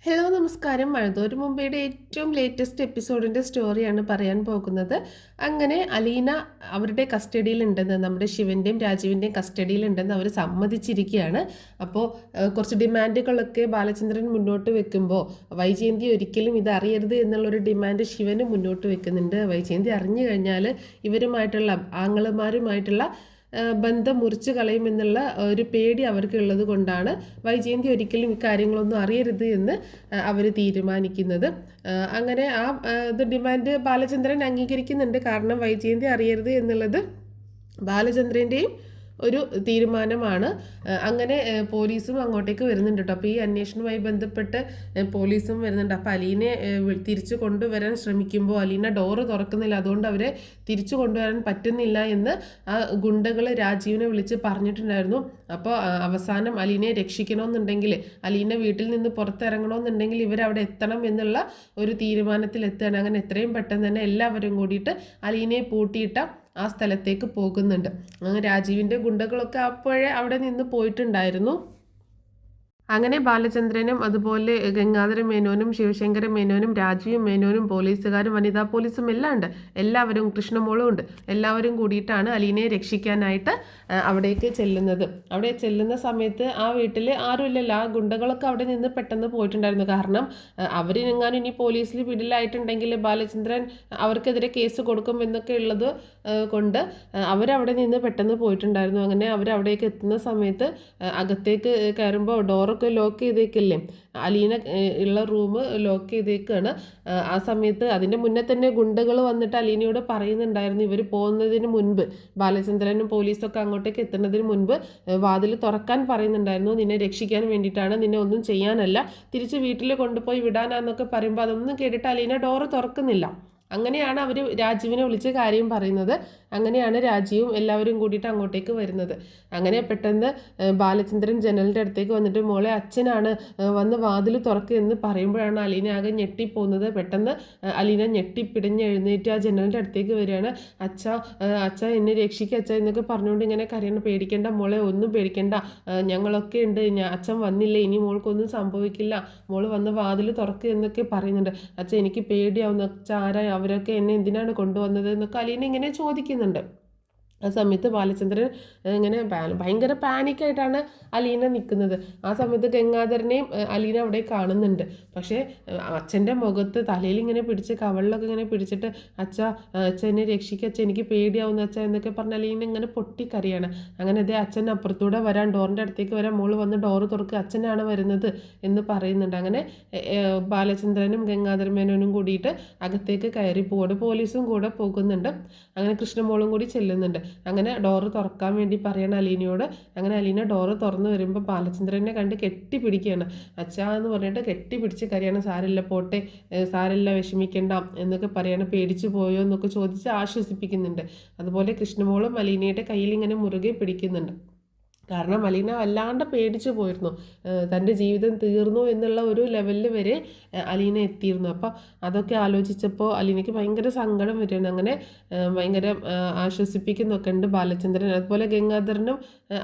Hello നമസ്കാരം. മഴതോരു മുംബൈയുടെ ഏറ്റവും ലേറ്റസ്റ്റ് എപ്പിസോഡിൻ്റെ സ്റ്റോറിയാണ് പറയാൻ പോകുന്നത്. അങ്ങനെ അലീന അവരുടെ കസ്റ്റഡിയിലുണ്ടെന്ന്, നമ്മുടെ ശിവൻ്റെയും രാജീവിൻ്റെയും കസ്റ്റഡിയിലുണ്ടെന്ന് അവർ സമ്മതിച്ചിരിക്കുകയാണ്. അപ്പോൾ കുറച്ച് ഡിമാൻഡുകളൊക്കെ ബാലചന്ദ്രൻ മുന്നോട്ട് വെക്കുമ്പോൾ വൈജയന്തി ഒരിക്കലും ഇത് അറിയരുത് എന്നുള്ളൊരു ഡിമാൻഡ് ശിവന് മുന്നോട്ട് വെക്കുന്നുണ്ട്. വൈജയന്തി അറിഞ്ഞു കഴിഞ്ഞാൽ ഇവരുമായിട്ടുള്ള ആങ്ങളമാരുമായിട്ടുള്ള ബന്ധം മുറിച്ച് കളയുമെന്നുള്ള ഒരു പേടി അവർക്കുള്ളത് കൊണ്ടാണ് വൈജയന്തി ഒരിക്കലും ഇക്കാര്യങ്ങളൊന്നും അറിയരുത് എന്ന് അവർ തീരുമാനിക്കുന്നത്. അങ്ങനെ ഇത് ഡിമാൻഡ് ബാലചന്ദ്രൻ അംഗീകരിക്കുന്നുണ്ട്. കാരണം വൈജയന്തി അറിയരുത് എന്നുള്ളത് ബാലചന്ദ്രൻ്റെയും ഒരു തീരുമാനമാണ്. അങ്ങനെ പോലീസും അങ്ങോട്ടേക്ക് വരുന്നുണ്ട് കേട്ടോ. അപ്പോൾ ഈ അന്വേഷണവുമായി ബന്ധപ്പെട്ട് പോലീസും വരുന്നുണ്ട്. അപ്പോൾ അലീനെ തിരിച്ചു കൊണ്ടുവരാൻ ശ്രമിക്കുമ്പോൾ അലീന ഡോറ് തുറക്കുന്നില്ല. അതുകൊണ്ട് അവരെ തിരിച്ചു കൊണ്ടുവരാൻ പറ്റുന്നില്ല എന്ന് ആ ഗുണ്ടകൾ രാജീവിനെ വിളിച്ച് പറഞ്ഞിട്ടുണ്ടായിരുന്നു. അപ്പോൾ അവസാനം അലീനയെ രക്ഷിക്കണമെന്നുണ്ടെങ്കിൽ, അലീന വീട്ടിൽ നിന്ന് പുറത്തിറങ്ങണമെന്നുണ്ടെങ്കിൽ ഇവരവിടെ എത്തണം എന്നുള്ള ഒരു തീരുമാനത്തിലെത്തുകയാണ്. അങ്ങനെ എത്രയും പെട്ടെന്ന് തന്നെ എല്ലാവരും കൂടിയിട്ട് അലീനയെ പൂട്ടിയിട്ട ആ സ്ഥലത്തേക്ക് പോകുന്നുണ്ട്. രാജീവിൻ്റെ ഗുണ്ടകളൊക്കെ അപ്പോഴേ അവിടെ നിന്ന് പോയിട്ടുണ്ടായിരുന്നു. അങ്ങനെ ബാലചന്ദ്രനും അതുപോലെ ഗംഗാധര മേനോനും ശിവശങ്കര മേനോനും രാജീവ് മേനോനും പോലീസുകാരും വനിതാ പോലീസും എല്ലാം ഉണ്ട്. എല്ലാവരും, കൃഷ്ണമോളും ഉണ്ട്. എല്ലാവരും കൂടിയിട്ടാണ് അലീനയെ രക്ഷിക്കാനായിട്ട് അവിടേക്ക് ചെല്ലുന്നത്. അവിടെ ചെല്ലുന്ന സമയത്ത് ആ വീട്ടിൽ ആരുമില്ലല്ലോ. ആ ഗുണ്ടകളൊക്കെ അവിടെ നിന്ന് പെട്ടെന്ന് പോയിട്ടുണ്ടായിരുന്നു. കാരണം അവരിനെങ്ങാനും ഇനി പോലീസിൽ പിടിയിലായിട്ടുണ്ടെങ്കിൽ ബാലചന്ദ്രൻ അവർക്കെതിരെ കേസ് കൊടുക്കും എന്നൊക്കെ ഉള്ളത് കൊണ്ട് അവരവിടെ നിന്ന് പെട്ടെന്ന് പോയിട്ടുണ്ടായിരുന്നു. അങ്ങനെ അവരവിടേക്ക് എത്തുന്ന സമയത്ത് അകത്തേക്ക് കയറുമ്പോൾ ഡോറൊക്കെ ലോക്ക് ചെയ്തേക്കില്ലേ, അലീന ഉള്ള റൂം ലോക്ക് ചെയ്തേക്കാണ്. ആ സമയത്ത് അതിൻ്റെ മുന്നേ തന്നെ ഗുണ്ടകൾ വന്നിട്ട് അലീനയോട് പറയുന്നുണ്ടായിരുന്നു, ഇവർ പോകുന്നതിന് മുൻപ്, ബാലചന്ദ്രനും പോലീസൊക്കെ അങ്ങോട്ടേക്ക് എത്തുന്നതിന് മുൻപ് വാതിൽ തുറക്കാൻ പറയുന്നുണ്ടായിരുന്നു. നിന്നെ രക്ഷിക്കാൻ വേണ്ടിയിട്ടാണ്, നിന്നെ ഒന്നും ചെയ്യാനല്ല, തിരിച്ച് വീട്ടിൽ കൊണ്ടുപോയി വിടാനാന്നൊക്കെ പറയുമ്പോൾ അതൊന്നും കേട്ടിട്ട് അലീന ഡോറ് തുറക്കുന്നില്ല. അങ്ങനെയാണ് അവർ രാജീവിനെ വിളിച്ച് കാര്യം പറയുന്നത്. അങ്ങനെയാണ് രാജീവും എല്ലാവരും കൂടിയിട്ട് അങ്ങോട്ടേക്ക് വരുന്നത്. അങ്ങനെ പെട്ടെന്ന് ബാലചന്ദ്രൻ ജനലിൻ്റെ അടുത്തേക്ക് വന്നിട്ട് മോളെ അച്ഛനാണ് വന്ന് വാതിൽ തുറക്കുക എന്ന് പറയുമ്പോഴാണ് അലീന ആകെ ഞെട്ടിപ്പോകുന്നത്. പെട്ടെന്ന് അലീന ഞെട്ടിപ്പിടിഞ്ഞ് എഴുന്നേറ്റ് ആ ജനലിൻ്റെ അടുത്തേക്ക് വരികയാണ്. അച്ഛ എന്നെ രക്ഷിക്കുക അച്ഛ എന്നൊക്കെ പറഞ്ഞുകൊണ്ട് ഇങ്ങനെ കരയണം. പേടിക്കേണ്ട മോളെ, ഒന്നും പേടിക്കേണ്ട, ഞങ്ങളൊക്കെ ഉണ്ട്, അച്ഛൻ വന്നില്ലേ, ഇനി മോൾക്കൊന്നും സംഭവിക്കില്ല, മോള് വന്ന് വാതിൽ തുറക്കുക എന്നൊക്കെ പറയുന്നുണ്ട്. അച്ഛൻ എനിക്ക് പേടിയാവുന്നു, അച്ഛ ആരാ അവരൊക്കെ, എന്നെ എന്തിനാണ് കൊണ്ടുവന്നത് എന്നൊക്കെ അലീന ഇങ്ങനെ ചോദിക്കുന്നുണ്ട്. ആ സമയത്ത് ബാലചന്ദ്രൻ ഇങ്ങനെ ഭയങ്കര പാനിക്കായിട്ടാണ് അലീന നിൽക്കുന്നത്. ആ സമയത്ത് ഗംഗാധരനെയും അലീന അവിടെ കാണുന്നുണ്ട്. പക്ഷേ അച്ഛൻ്റെ മുഖത്ത് തലയിൽ ഇങ്ങനെ പിടിച്ച് കവളിലൊക്കെ ഇങ്ങനെ പിടിച്ചിട്ട് അച്ഛ എന്നെ രക്ഷിക്കുക, അച്ഛൻ എനിക്ക് പേടിയാവുന്ന അച്ഛ എന്നൊക്കെ പറഞ്ഞ അലീന ഇങ്ങനെ പൊട്ടിക്കറിയാണ്. അങ്ങനെ അതേ അച്ഛൻ അപ്പുറത്തൂടെ വരാൻ, ഡോറിൻ്റെ അടുത്തേക്ക് വരാൻ, മോള് വന്ന് ഡോറ് തുറക്കുക, അച്ഛനാണ് വരുന്നത് എന്ന് പറയുന്നുണ്ട്. അങ്ങനെ ബാലചന്ദ്രനും ഗംഗാധര മേനോനും കൂടിയിട്ട് അകത്തേക്ക് കയറി പോവാണ്. പോലീസും കൂടെ പോകുന്നുണ്ട്. അങ്ങനെ കൃഷ്ണമോളും കൂടി ചെല്ലുന്നുണ്ട്. അങ്ങനെ ഡോറ് തുറക്കാൻ വേണ്ടി പറയണം അലീനയോട്. അങ്ങനെ അലീന ഡോറ് തുറന്ന് വരുമ്പോൾ ബാലചന്ദ്രനെ കണ്ട് കെട്ടിപ്പിടിക്കുകയാണ്. അച്ഛാ എന്ന് പറഞ്ഞിട്ട് കെട്ടിപ്പിടിച്ച് കരയാണ്. സാരില്ല പോട്ടെ, സാരില്ല വിഷമിക്കണ്ട എന്നൊക്കെ പറയാണ്. പേടിച്ചു പോയോ എന്നൊക്കെ ചോദിച്ച് ആശ്വസിപ്പിക്കുന്നുണ്ട്. അതുപോലെ കൃഷ്ണമോളും അലീനയുടെ കയ്യിൽ ഇങ്ങനെ മുറുകെ പിടിക്കുന്നുണ്ട്. കാരണം അലീന വല്ലാണ്ട് പേടിച്ചു പോയിരുന്നു. തൻ്റെ ജീവിതം തീർന്നു എന്നുള്ള ഒരു ലെവലിൽ വരെ അലീന എത്തിയിരുന്നു. അപ്പോൾ അതൊക്കെ ആലോചിച്ചപ്പോൾ അലീനയ്ക്ക് ഭയങ്കര സങ്കടം വരികയാണ്. അങ്ങനെ ഭയങ്കര ആശ്വസിപ്പിക്കുന്നൊക്കെ ഉണ്ട് ബാലചന്ദ്രൻ. അതുപോലെ ഗംഗാധരനും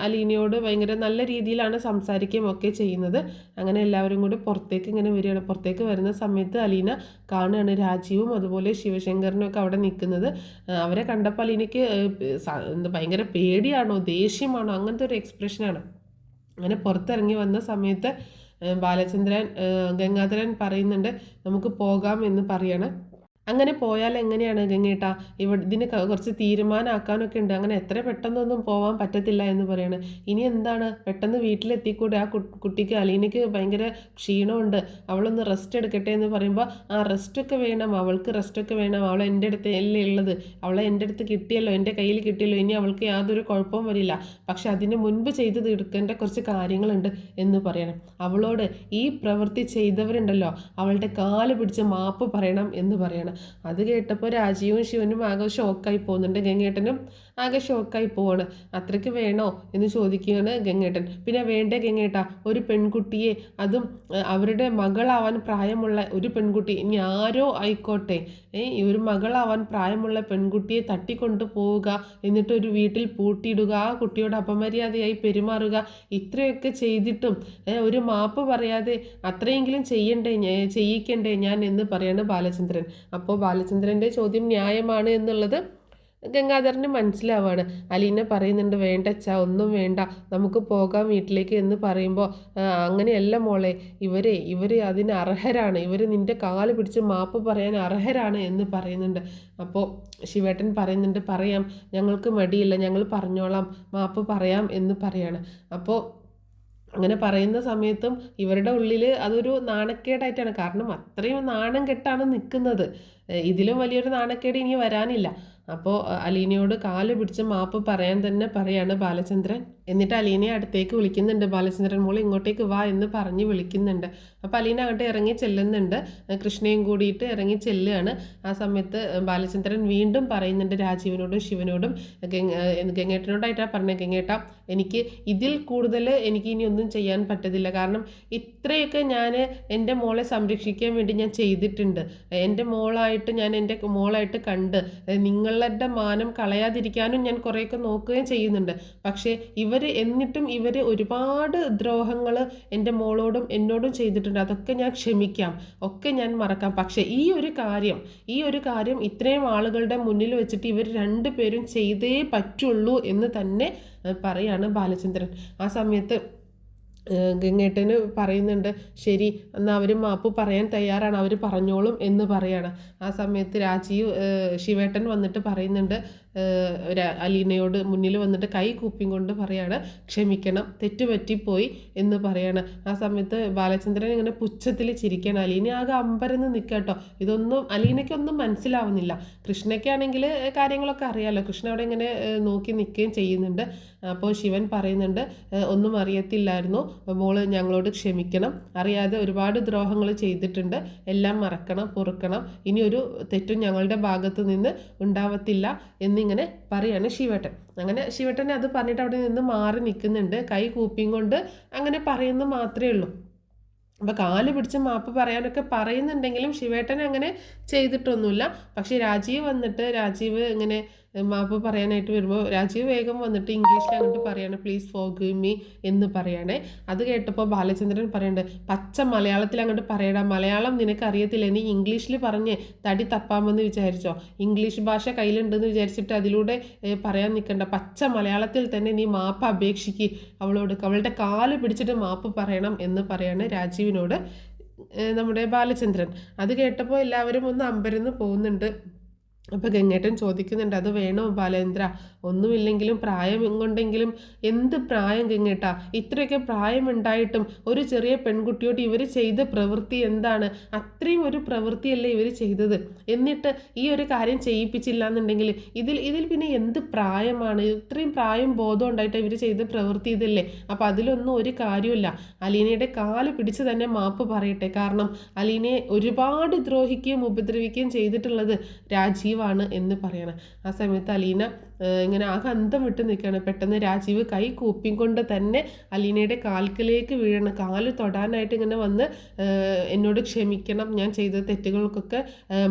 അലീനയോട് ഭയങ്കര നല്ല രീതിയിലാണ് സംസാരിക്കുകയും ഒക്കെ ചെയ്യുന്നത്. അങ്ങനെ എല്ലാവരും കൂടി പുറത്തേക്ക് ഇങ്ങനെ വരികയാണ്. പുറത്തേക്ക് വരുന്ന സമയത്ത് അലീന കാണുകയാണ് രാജീവും അതുപോലെ ശിവശങ്കരനും ഒക്കെ അവിടെ നിൽക്കുന്നത്. അവരെ കണ്ടപ്പോൾ അലീനയ്ക്ക് ഭയങ്കര പേടിയാണോ ദേഷ്യമാണോ അങ്ങനത്തെ ഒരു എക്സ്പ്രഷനാണ്. അങ്ങനെ പുറത്തിറങ്ങി വന്ന സമയത്ത് ബാലചന്ദ്രൻ ഗംഗാധരൻ പറയുന്നുണ്ട്, നമുക്ക് പോകാം എന്ന് പറയാണ്. അങ്ങനെ പോയാൽ എങ്ങനെയാണ് ഗംഗേട്ടാ, ഇതിന് കുറച്ച് തീരുമാനമാക്കാനൊക്കെ ഉണ്ട്, അങ്ങനെ എത്ര പെട്ടെന്നൊന്നും പോകാൻ പറ്റത്തില്ല എന്ന് പറയാണ്. ഇനി എന്താണ്, പെട്ടെന്ന് വീട്ടിലെത്തിക്കൂടെ, ആ കുട്ടിക്ക് അലീനയ്ക്ക് ഭയങ്കര ക്ഷീണമുണ്ട്, അവളൊന്ന് റെസ്റ്റ് എടുക്കട്ടെ എന്ന് പറയുമ്പോൾ ആ റെസ്റ്റൊക്കെ വേണം, അവൾക്ക് റെസ്റ്റൊക്കെ വേണം, അവൾ എൻ്റെ അടുത്ത് അല്ലേ ഉള്ളത്, അവളെ എൻ്റെ അടുത്ത് കിട്ടിയല്ലോ, എൻ്റെ കയ്യിൽ കിട്ടിയല്ലോ, ഇനി അവൾക്ക് യാതൊരു കുഴപ്പവും വരില്ല, പക്ഷെ അതിന് മുൻപ് ചെയ്ത് തീർക്കേണ്ട കുറച്ച് കാര്യങ്ങളുണ്ട് എന്ന് പറയണം. അവളോട് ഈ പ്രവൃത്തി ചെയ്തവരുണ്ടല്ലോ അവളുടെ കാല് പിടിച്ച് മാപ്പ് പറയണം എന്ന് പറയണം. അത് കേട്ടപ്പോൾ രാജീവും ശിവനും ആകെ ഷോക്കായി പോകുന്നുണ്ട്. ഗംഗേട്ടനും ആകെ ഷോക്കായി പോവാണ്. അത്രയ്ക്ക് വേണോ എന്ന് ചോദിക്കുകയാണ് ഗംഗേട്ടൻ. പിന്നെ വേണ്ടേ ഗംഗേട്ടാ, ഒരു പെൺകുട്ടിയെ, അതും അവരുടെ മകളാവാൻ പ്രായമുള്ള ഒരു പെൺകുട്ടി, ഇനി ആരോ ആയിക്കോട്ടെ, ഈ ഒരു മകളാവാൻ പ്രായമുള്ള പെൺകുട്ടിയെ തട്ടിക്കൊണ്ടു പോവുക, എന്നിട്ട് ഒരു വീട്ടിൽ പൂട്ടിയിടുക, ആ കുട്ടിയോട് അപമര്യാദയായി പെരുമാറുക, ഇത്രയൊക്കെ ചെയ്തിട്ടും ഒരു മാപ്പ് പറയാതെ അത്രയെങ്കിലും ചെയ്യിക്കണ്ടേ ഞാൻ എന്ന് പറയാണ് ബാലചന്ദ്രൻ. അപ്പോൾ ബാലചന്ദ്രൻ്റെ ചോദ്യം ന്യായമാണ് എന്നുള്ളത് ഗംഗാധരന് മനസ്സിലാവാണ്. അലീന പറയുന്നുണ്ട്, വേണ്ട അച്ഛാ, ഒന്നും വേണ്ട, നമുക്ക് പോകാം വീട്ടിലേക്ക് എന്ന് പറയുമ്പോൾ, അങ്ങനെയല്ല മോളെ, ഇവർ അതിന് അർഹരാണ്, ഇവർ നിൻ്റെ കാല് പിടിച്ച് മാപ്പ് പറയാൻ അർഹരാണ് എന്ന് പറയുന്നുണ്ട്. അപ്പോൾ ശിവേട്ടൻ പറയുന്നുണ്ട്, പറയാം, ഞങ്ങൾക്ക് മടിയില്ല, ഞങ്ങൾ പറഞ്ഞോളാം, മാപ്പ് പറയാം എന്ന് പറയാണ്. അപ്പോൾ അങ്ങനെ പറയുന്ന സമയത്തും ഇവരുടെ ഉള്ളിൽ അതൊരു നാണക്കേടായിട്ടാണ്. കാരണം അത്രയും നാണം കെട്ടാണ് നിൽക്കുന്നത്. ഇതിലും വലിയൊരു നാണക്കേട് ഇനി വരാനില്ല. അപ്പോൾ അലീനയോട് കാല് പിടിച്ച് മാപ്പ് പറയാൻ തന്നെ പറയാണ് ബാലചന്ദ്രൻ. എന്നിട്ട് അലീനയെ അടുത്തേക്ക് വിളിക്കുന്നുണ്ട്. ബാലചന്ദ്രൻ, മോൾ ഇങ്ങോട്ടേക്ക് വാ എന്ന് പറഞ്ഞ് വിളിക്കുന്നുണ്ട്. അപ്പോൾ അലീന അങ്ങോട്ട് ഇറങ്ങി ചെല്ലുന്നുണ്ട്. കൃഷ്ണയും കൂടിയിട്ട് ഇറങ്ങി ചെല്ലുകയാണ്. ആ സമയത്ത് ബാലചന്ദ്രൻ വീണ്ടും പറയുന്നുണ്ട് രാജീവിനോടും ശിവനോടും, ഗംഗേട്ടനോടായിട്ടാണ് പറഞ്ഞത്, ഗംഗേട്ട, എനിക്ക് ഇതിൽ കൂടുതൽ എനിക്ക് ഇനി ഒന്നും ചെയ്യാൻ പറ്റത്തില്ല. കാരണം ഇത്രയൊക്കെ ഞാൻ എൻ്റെ മോളെ സംരക്ഷിക്കാൻ വേണ്ടി ഞാൻ ചെയ്തിട്ടുണ്ട്. എൻ്റെ മോളായിട്ട് ഞാൻ എൻ്റെ മോളായിട്ട് കണ്ട് നിങ്ങളുടെ മാനം കളയാതിരിക്കാനും ഞാൻ കുറേയൊക്കെ നോക്കുകയും ചെയ്യുന്നുണ്ട്. പക്ഷേ എന്നിട്ടും ഇവർ ഒരുപാട് ദ്രോഹങ്ങൾ എൻ്റെ മോളോടും എന്നോടും ചെയ്തിട്ടുണ്ട്. അതൊക്കെ ഞാൻ ക്ഷമിക്കാം, ഒക്കെ ഞാൻ മറക്കാം. പക്ഷേ ഈ ഒരു കാര്യം ഇത്രയും ആളുകളുടെ മുന്നിൽ വെച്ചിട്ട് ഇവർ രണ്ടുപേരും ചെയ്തേ പറ്റുള്ളൂ എന്ന് തന്നെ പറയാണ് ബാലചന്ദ്രൻ. ആ സമയത്ത് ഗംഗേട്ടന് പറയുന്നുണ്ട്, ശരി എന്നാൽ അവർ മാപ്പ് പറയാൻ തയ്യാറാണ്, അവർ പറഞ്ഞോളും എന്ന് പറയാണ്. ആ സമയത്ത് ശിവേട്ടൻ വന്നിട്ട് പറയുന്നുണ്ട്, അലീനയോട് മുന്നിൽ വന്നിട്ട് കൈ കൂപ്പിയും കൊണ്ട് പറയാണ്, ക്ഷമിക്കണം, തെറ്റുപറ്റിപ്പോയി എന്ന് പറയാണ്. ആ സമയത്ത് ബാലചന്ദ്രൻ ഇങ്ങനെ പുച്ഛത്തിൽ ചിരിക്കണം. അലീന ആകെ അമ്പരന്ന് നിൽക്കട്ടോ. ഇതൊന്നും അലീനയ്ക്കൊന്നും മനസ്സിലാവുന്നില്ല. കൃഷ്ണയ്ക്കാണെങ്കിൽ കാര്യങ്ങളൊക്കെ അറിയാമല്ലോ. കൃഷ്ണ അവിടെ ഇങ്ങനെ നോക്കി നിൽക്കുകയും ചെയ്യുന്നുണ്ട്. അപ്പോൾ ശിവൻ പറയുന്നുണ്ട്, ഒന്നും അറിയത്തില്ലായിരുന്നു മോള്, ഞങ്ങളോട് ക്ഷമിക്കണം, അറിയാതെ ഒരുപാട് ദ്രോഹങ്ങൾ ചെയ്തിട്ടുണ്ട്, എല്ലാം മറക്കണം, പൊറുക്കണം, ഇനി ഒരു തെറ്റും ഞങ്ങളുടെ ഭാഗത്ത് നിന്ന് ഉണ്ടാവത്തില്ല എന്നിങ്ങനെ പറയാണ് ശിവേട്ടൻ. അങ്ങനെ ശിവേട്ടനെ അത് പറഞ്ഞിട്ട് അവിടെ നിന്ന് മാറി നിൽക്കുന്നുണ്ട്. കൈ കൂപ്പിയും കൊണ്ട് അങ്ങനെ പറയുന്നു മാത്രമേ ഉള്ളൂ. അപ്പോൾ കാല് പിടിച്ച് മാപ്പ് പറയാനൊക്കെ പറയുന്നുണ്ടെങ്കിലും ശിവേട്ടൻ അങ്ങനെ ചെയ്തിട്ടൊന്നുമില്ല. പക്ഷേ രാജീവ് ഇങ്ങനെ മാപ്പ് പറയാനായിട്ട് വരുമ്പോൾ രാജീവ് വേഗം വന്നിട്ട് ഇംഗ്ലീഷിൽ അങ്ങോട്ട് പറയാണ്, പ്ലീസ് ഫോർഗിവ് മീ എന്ന് പറയണേ. അത് കേട്ടപ്പോൾ ബാലചന്ദ്രൻ പറയുന്നുണ്ട്, പച്ച മലയാളത്തിൽ അങ്ങോട്ട് പറയടാ, മലയാളം നിനക്ക് അറിയത്തില്ല, നീ ഇംഗ്ലീഷിൽ പറഞ്ഞ് തടി തപ്പാമെന്ന് വിചാരിച്ചോ? ഇംഗ്ലീഷ് ഭാഷ കയ്യിലുണ്ടെന്ന് വിചാരിച്ചിട്ട് അതിലൂടെ പറയാൻ നിൽക്കണ്ട, പച്ച മലയാളത്തിൽ തന്നെ നീ മാപ്പ് അപേക്ഷിക്ക് അവളോട്, അവളുടെ കാല് പിടിച്ചിട്ട് മാപ്പ് പറയണം എന്ന് പറയാണ് രാജീവിനോട് നമ്മുടെ ബാലചന്ദ്രൻ. അത് കേട്ടപ്പോൾ എല്ലാവരും ഒന്ന് അമ്പരന്ന് പോകുന്നുണ്ട്. അപ്പോൾ ഗംഗേട്ടൻ ചോദിക്കുന്നുണ്ട്, അത് വേണോ ബാലേന്ദ്ര? ഒന്നുമില്ലെങ്കിലും പ്രായം കൊണ്ടെങ്കിലും, എന്ത് പ്രായം ഗംഗേട്ടാ, ഇത്രയൊക്കെ പ്രായമുണ്ടായിട്ടും ഒരു ചെറിയ പെൺകുട്ടിയോട് ഇവർ ചെയ്ത പ്രവൃത്തി എന്താണ്? അത്രയും ഒരു പ്രവൃത്തിയല്ലേ ഇവർ ചെയ്തത്. എന്നിട്ട് ഈ ഒരു കാര്യം ചെയ്യിപ്പിച്ചില്ല എന്നുണ്ടെങ്കിൽ ഇതിൽ പിന്നെ എന്ത് പ്രായമാണ്? ഇത്രയും പ്രായം ബോധം ഉണ്ടായിട്ട് ഇവർ ചെയ്ത പ്രവൃത്തി ഇതല്ലേ. അപ്പോൾ അതിലൊന്നും ഒരു കാര്യമില്ല. അലീനയുടെ കാല് പിടിച്ച് തന്നെ മാപ്പ് പറയട്ടെ. കാരണം അലീനയെ ഒരുപാട് ദ്രോഹിക്കുകയും ഉപദ്രവിക്കുകയും ചെയ്തിട്ടുള്ളത് രാജീവ് ആണ് എന്ന് പറയണം. ആ സമയത്ത് അലീന ഇങ്ങനെ ആകെ അന്തം വിട്ട് നിൽക്കുകയാണ്. പെട്ടെന്ന് രാജീവ് കൈ കൂപ്പിയും കൊണ്ട് തന്നെ അലീനയുടെ കാൽക്കിലേക്ക് വീഴണം. കാല് തൊടാനായിട്ട് ഇങ്ങനെ വന്ന്, എന്നോട് ക്ഷമിക്കണം, ഞാൻ ചെയ്ത തെറ്റുകൾക്കൊക്കെ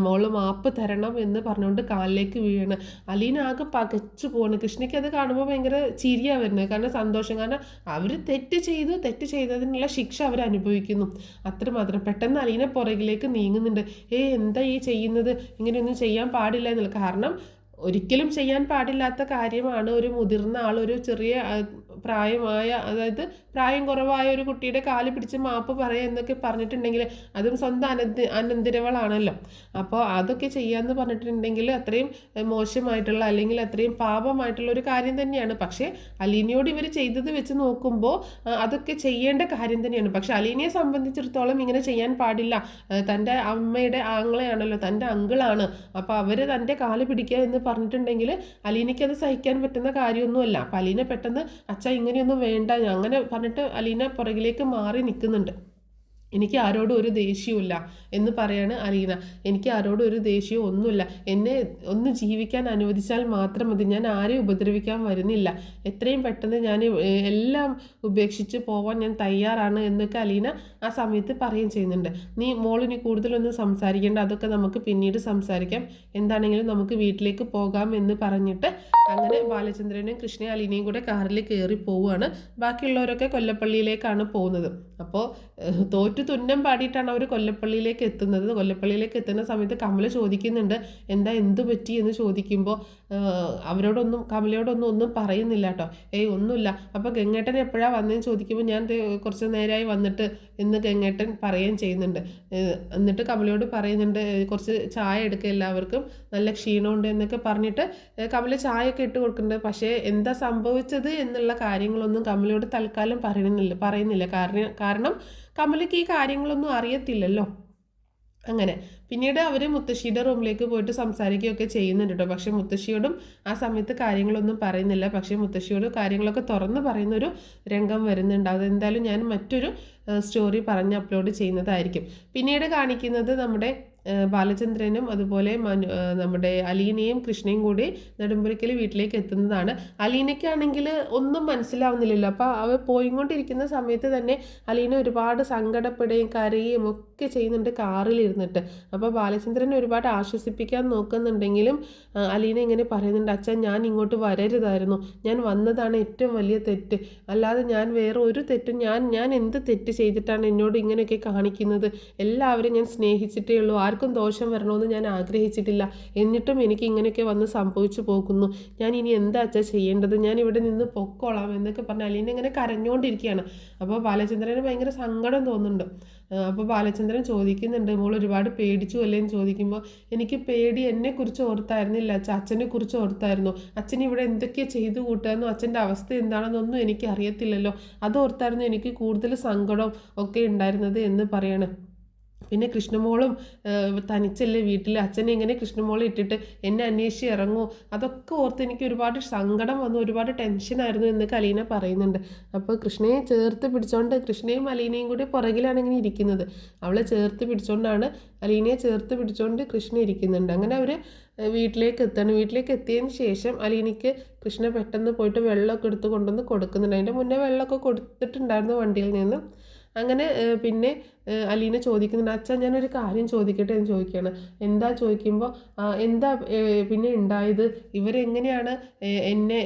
മോള് മാപ്പ് തരണം എന്ന് പറഞ്ഞുകൊണ്ട് കാലിലേക്ക് വീഴണം. അലീന ആകെ പകച്ചു പോകണം. കൃഷ്ണയ്ക്ക് അത് കാണുമ്പോൾ ഭയങ്കര ചിരിയാണ് വരുന്നത്. കാരണം സന്തോഷം, കാരണം അവർ തെറ്റ് ചെയ്തതിനുള്ള ശിക്ഷ അവർ അനുഭവിക്കുന്നു, അത്രമാത്രം. പെട്ടെന്ന് അലീന പുറകിലേക്ക് നീങ്ങുന്നുണ്ട്. എന്താ ഈ ചെയ്യുന്നത്? ഇങ്ങനെയൊന്നും ചെയ്യാൻ പാടില്ല എന്നുള്ള. കാരണം ഒരിക്കലും ചെയ്യാൻ പാടില്ലാത്ത കാര്യമാണ് ഒരു മുതിർന്ന ആൾ ഒരു ചെറിയ പ്രായമായ, അതായത് പ്രായം കുറവായ ഒരു കുട്ടിയുടെ കാല് പിടിച്ച് മാപ്പ് പറയുക എന്നൊക്കെ പറഞ്ഞിട്ടുണ്ടെങ്കിൽ അതും സ്വന്തം അനന്തരവളാണല്ലോ. അപ്പോൾ അതൊക്കെ ചെയ്യാമെന്ന് പറഞ്ഞിട്ടുണ്ടെങ്കിൽ അത്രയും മോശമായിട്ടുള്ള, അല്ലെങ്കിൽ അത്രയും പാപമായിട്ടുള്ള ഒരു കാര്യം തന്നെയാണ്. പക്ഷേ അലീനയോട് ഇവർ ചെയ്തത് വെച്ച് നോക്കുമ്പോൾ അതൊക്കെ ചെയ്യേണ്ട കാര്യം തന്നെയാണ്. പക്ഷെ അലീനയെ സംബന്ധിച്ചിടത്തോളം ഇങ്ങനെ ചെയ്യാൻ പാടില്ല. തൻ്റെ അമ്മയുടെ ആങ്ങളെയാണല്ലോ, തൻ്റെ അങ്കിളാണ്. അപ്പോൾ അവർ തൻ്റെ കാല് പിടിക്കുക എന്ന് പറഞ്ഞിട്ടുണ്ടെങ്കിൽ അലീനയ്ക്ക് അത് സഹിക്കാൻ പറ്റുന്ന കാര്യമൊന്നുമല്ല. അപ്പം അലീന പെട്ടെന്ന്, അച്ഛാ ഇങ്ങനെയൊന്നും വേണ്ട, അങ്ങനെ പറഞ്ഞിട്ട് അലീന പുറകിലേക്ക് മാറി നിൽക്കുന്നുണ്ട്. എനിക്ക് ആരോടും ഒരു ദേഷ്യവുമില്ല എന്ന് പറയാണ് അലീന. എനിക്ക് ആരോടും ഒരു ദേഷ്യവും ഒന്നുമില്ല. എന്നെ ഒന്ന് ജീവിക്കാൻ അനുവദിച്ചാൽ മാത്രം മതി. ഞാൻ ആരെയും ഉപദ്രവിക്കാൻ വരുന്നില്ല. എത്രയും പെട്ടെന്ന് ഞാൻ എല്ലാം ഉപേക്ഷിച്ച് പോവാൻ ഞാൻ തയ്യാറാണ് എന്നൊക്കെ അലീന ആ സമയത്ത് പറയുകയും ചെയ്യുന്നുണ്ട്. മോളിനി കൂടുതലൊന്നും സംസാരിക്കേണ്ട, അതൊക്കെ നമുക്ക് പിന്നീട് സംസാരിക്കാം. എന്താണെങ്കിലും നമുക്ക് വീട്ടിലേക്ക് പോകാം എന്ന് പറഞ്ഞിട്ട് അങ്ങനെ ബാലചന്ദ്രനും കൃഷ്ണയും അലീനയും കൂടെ കാറിൽ കയറി പോവുകയാണ്. ബാക്കിയുള്ളവരൊക്കെ കൊല്ലപ്പള്ളിയിലേക്കാണ് പോകുന്നത്. അപ്പോൾ തോറ്റു തുന്നം പാടിയിട്ടാണ് അവർ കൊല്ലപ്പള്ളിയിലേക്ക് എത്തുന്നത്. കൊല്ലപ്പള്ളിയിലേക്ക് എത്തുന്ന സമയത്ത് കമല ചോദിക്കുന്നുണ്ട് എന്തു പറ്റി എന്ന് ചോദിക്കുമ്പോൾ കമലയോടൊന്നും ഒന്നും പറയുന്നില്ല കേട്ടോ. ഒന്നുമില്ല. അപ്പോൾ ഗംഗേട്ടൻ എപ്പോഴാണ് വന്നതെന്ന് ചോദിക്കുമ്പോൾ ഞാൻ കുറച്ച് നേരമായി വന്നിട്ട് എന്ന് ഗംഗേട്ടൻ പറയുകയും ചെയ്യുന്നുണ്ട്. എന്നിട്ട് കമലയോട് പറയുന്നുണ്ട് കുറച്ച് ചായ എടുക്കുക, എല്ലാവർക്കും നല്ല ക്ഷീണമുണ്ട് എന്നൊക്കെ പറഞ്ഞിട്ട് കമല ചായയൊക്കെ ഇട്ട് കൊടുക്കുന്നുണ്ട്. പക്ഷേ എന്താ സംഭവിച്ചത് എന്നുള്ള കാര്യങ്ങളൊന്നും കമലയോട് തൽക്കാലം പറയുന്നില്ല. കാരണം കമലയ്ക്ക് ഈ കാര്യങ്ങളൊന്നും അറിയത്തില്ലല്ലോ. അങ്ങനെ പിന്നീട് അവർ മുത്തശ്ശിയുടെ റൂമിലേക്ക് പോയിട്ട് സംസാരിക്കുകയൊക്കെ ചെയ്യുന്നുണ്ട് കേട്ടോ. പക്ഷേ മുത്തശ്ശിയോടും ആ സമയത്ത് കാര്യങ്ങളൊന്നും പറയുന്നില്ല. പക്ഷേ മുത്തശ്ശിയോട് കാര്യങ്ങളൊക്കെ തുറന്ന് പറയുന്നൊരു രംഗം വരുന്നുണ്ട്. അതെന്തായാലും ഞാൻ മറ്റൊരു സ്റ്റോറി പറഞ്ഞ് അപ്ലോഡ് ചെയ്യുന്നതായിരിക്കും. പിന്നീട് കാണിക്കുന്നത് നമ്മുടെ ബാലചന്ദ്രനും അതുപോലെ നമ്മുടെ അലീനയും കൃഷ്ണയും കൂടി നെടുമ്പുരയ്ക്കൽ വീട്ടിലേക്ക് എത്തുന്നതാണ്. അലീനയ്ക്കാണെങ്കിൽ ഒന്നും മനസ്സിലാവുന്നില്ലല്ലോ. അപ്പോൾ അവർ പോയിക്കൊണ്ടിരിക്കുന്ന സമയത്ത് തന്നെ അലീന ഒരുപാട് സങ്കടപ്പെടുകയും കരയുകയും ഒക്കെ ചെയ്യുന്നുണ്ട് കാറിലിരുന്നിട്ട്. അപ്പോൾ ബാലചന്ദ്രനെ ഒരുപാട് ആശ്വസിപ്പിക്കാൻ നോക്കുന്നുണ്ടെങ്കിലും അലീന ഇങ്ങനെ പറയുന്നുണ്ട്, അച്ഛൻ ഞാൻ ഇങ്ങോട്ട് വരരുതായിരുന്നു, ഞാൻ വന്നതാണ് ഏറ്റവും വലിയ തെറ്റ്, അല്ലാതെ ഞാൻ വേറെ ഒരു തെറ്റും ഞാൻ എന്ത് തെറ്റ് ചെയ്തിട്ടാണ് എന്നോട് ഇങ്ങനെയൊക്കെ കാണിക്കുന്നത്? എല്ലാവരും ഞാൻ സ്നേഹിച്ചിട്ടേ ഉള്ളൂ, ആർക്കും ദോഷം വരണമെന്ന് ഞാൻ ആഗ്രഹിച്ചിട്ടില്ല, എന്നിട്ടും എനിക്ക് ഇങ്ങനെയൊക്കെ വന്ന് സംഭവിച്ചു പോകുന്നു. ഞാൻ ഇനി എന്താ അച്ഛാ ചെയ്യേണ്ടത്? ഞാൻ ഇവിടെ നിന്ന് പൊക്കോളാം എന്നൊക്കെ പറഞ്ഞ് അലീന ഇങ്ങനെ കരഞ്ഞുകൊണ്ടിരിക്കുകയാണ്. അപ്പോൾ ബാലചന്ദ്രന് ഭയങ്കര സങ്കടം തോന്നുന്നുണ്ട്. അപ്പോൾ ബാലചന്ദ്രൻ ചോദിക്കുന്നുണ്ട്, മോൾ ഒരുപാട് പേടിച്ചു അല്ലേ എന്ന് ചോദിക്കുമ്പോൾ, എനിക്ക് പേടി എന്നെക്കുറിച്ച് ഓർത്തായിരുന്നില്ല അച്ഛൻ, അച്ഛനെക്കുറിച്ച് ഓർത്തായിരുന്നു. അച്ഛൻ ഇവിടെ എന്തൊക്കെയാണ് ചെയ്തു കൂട്ടുകയെന്നോ അച്ഛൻ്റെ അവസ്ഥ എന്താണെന്നൊന്നും എനിക്ക് അറിയത്തില്ലല്ലോ, അതോർത്തായിരുന്നു എനിക്ക് കൂടുതൽ സങ്കടം ഒക്കെ ഉണ്ടായിരുന്നത് എന്ന് പറയാണ്. പിന്നെ കൃഷ്ണമോളും തനിച്ചല്ലേ വീട്ടിൽ, അച്ഛനെ എങ്ങനെ കൃഷ്ണമോളെ ഇട്ടിട്ട് എന്നെ അന്വേഷിച്ച് ഇറങ്ങൂ, അതൊക്കെ ഓർത്ത് എനിക്ക് ഒരുപാട് സങ്കടം വന്നു, ഒരുപാട് ടെൻഷനായിരുന്നു എന്നൊക്കെ അലീന പറയുന്നുണ്ട്. അപ്പോൾ കൃഷ്ണയെ ചേർത്ത് പിടിച്ചോണ്ട്, കൃഷ്ണയും അലീനയും കൂടി പുറകിലാണ് ഇങ്ങനെ ഇരിക്കുന്നത്. അവളെ ചേർത്ത് പിടിച്ചോണ്ടാണ്, അലീനയെ ചേർത്ത് പിടിച്ചോണ്ട് കൃഷ്ണ ഇരിക്കുന്നുണ്ട്. അങ്ങനെ അവർ വീട്ടിലേക്ക് എത്തണം. വീട്ടിലേക്ക് എത്തിയതിന് ശേഷം അലീനയ്ക്ക് കൃഷ്ണ പെട്ടെന്ന് പോയിട്ട് വെള്ളമൊക്കെ എടുത്ത് കൊണ്ടുവന്ന് കൊടുക്കുന്നുണ്ട്. അതിൻ്റെ മുന്നേ വെള്ളമൊക്കെ കൊടുത്തിട്ടുണ്ടായിരുന്നു വണ്ടിയിൽ നിന്ന്. അങ്ങനെ പിന്നെ അലീന ചോദിക്കുന്നുണ്ട്, അച്ഛാ ഞാനൊരു കാര്യം ചോദിക്കട്ടെ എന്ന് ചോദിക്കുകയാണ്. എന്താ ചോദിക്കുമ്പോൾ, എന്താ പിന്നെ ഉണ്ടായത്, ഇവരെങ്ങനെയാണ് എന്നെ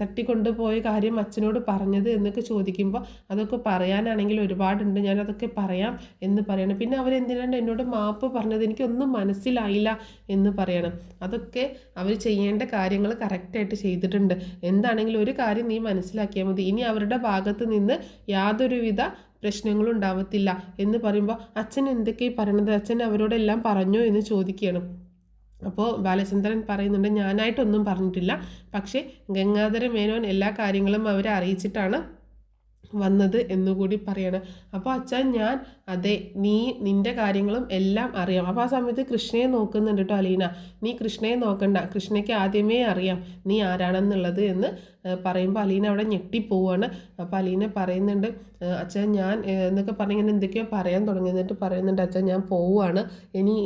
തട്ടിക്കൊണ്ടുപോയ കാര്യം അച്ഛനോട് പറഞ്ഞത് എന്നൊക്കെ ചോദിക്കുമ്പോൾ, അതൊക്കെ പറയാനാണെങ്കിൽ ഒരുപാടുണ്ട്, ഞാനതൊക്കെ പറയാം എന്ന് പറയണം. പിന്നെ അവരെന്തിനാണ് എന്നോട് മാപ്പ് പറഞ്ഞത്, എനിക്കൊന്നും മനസ്സിലായില്ല എന്ന് പറയണം. അതൊക്കെ അവർ ചെയ്യേണ്ട കാര്യങ്ങൾ കറക്റ്റായിട്ട് ചെയ്തിട്ടുണ്ട്. എന്താണെങ്കിലും ഒരു കാര്യം നീ മനസ്സിലാക്കിയാൽ മതി, ഇനി അവരുടെ ഭാഗത്ത് നിന്ന് യാതൊരുവിധ പ്രശ്നങ്ങളും ഉണ്ടാവത്തില്ല എന്ന് പറയുമ്പോൾ, അച്ഛൻ എന്തൊക്കെയാണ് പറയണത്, അച്ഛൻ അവരോടെല്ലാം പറഞ്ഞോ എന്ന് ചോദിക്കുകയാണ്. അപ്പോൾ ബാലചന്ദ്രൻ പറയുന്നുണ്ട്, ഞാനായിട്ടൊന്നും പറഞ്ഞിട്ടില്ല, പക്ഷേ ഗംഗാധര മേനോൻ എല്ലാ കാര്യങ്ങളും അവരെ അറിയിച്ചിട്ടാണ് വന്നത് എന്നുകൂടി പറയണം. അപ്പോൾ അച്ഛൻ അതെ, നിൻ്റെ കാര്യങ്ങളും എല്ലാം അറിയാം. അപ്പോൾ ആ സമയത്ത് കൃഷ്ണയെ നോക്കുന്നുണ്ട് കേട്ടോ അലീന. നീ കൃഷ്ണയെ നോക്കണ്ട, കൃഷ്ണയ്ക്ക് ആദ്യമേ അറിയാം നീ ആരാണെന്നുള്ളത് എന്ന് പറയുമ്പോൾ അലീന അവിടെ ഞെട്ടിപ്പോവാണ്. അപ്പോൾ അലീന പറയുന്നുണ്ട്, അച്ഛൻ ഞാൻ എന്നൊക്കെ പറഞ്ഞിങ്ങനെ എന്തൊക്കെയോ പറയാൻ തുടങ്ങി. എന്നിട്ട് പറയുന്നുണ്ട്, അച്ഛൻ ഞാൻ പോവുകയാണ്,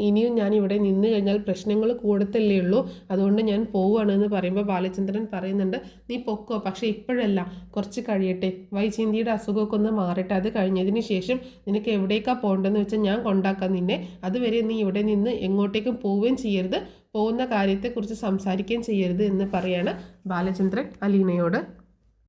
ഇനിയും ഞാൻ ഇവിടെ നിന്ന് കഴിഞ്ഞാൽ പ്രശ്നങ്ങൾ കൂടത്തല്ലേ ഉള്ളൂ, അതുകൊണ്ട് ഞാൻ പോവുകയാണ് എന്ന് പറയുമ്പോൾ ബാലചന്ദ്രൻ പറയുന്നുണ്ട്, നീ പൊക്കോ, പക്ഷേ ഇപ്പോഴല്ല, കുറച്ച് കഴിയട്ടെ, വൈചിന്തിയുടെ അസുഖമൊക്കെ ഒന്ന് മാറട്ടെ, അത് കഴിഞ്ഞതിന് ശേഷം നിനക്ക് എവിടേക്കാണ് പോകേണ്ടതെന്ന് വെച്ചാൽ ഞാൻ കൊണ്ടാക്കാം നിന്നെ, അതുവരെ നീ ഇവിടെ നിന്ന് എങ്ങോട്ടേക്കും പോവുകയും ചെയ്യരുത്, പോകുന്ന കാര്യത്തെക്കുറിച്ച് സംസാരിക്കുകയും ചെയ്യരുത് എന്ന് പറയാണ് ബാലചന്ദ്രൻ അലീനയോട്.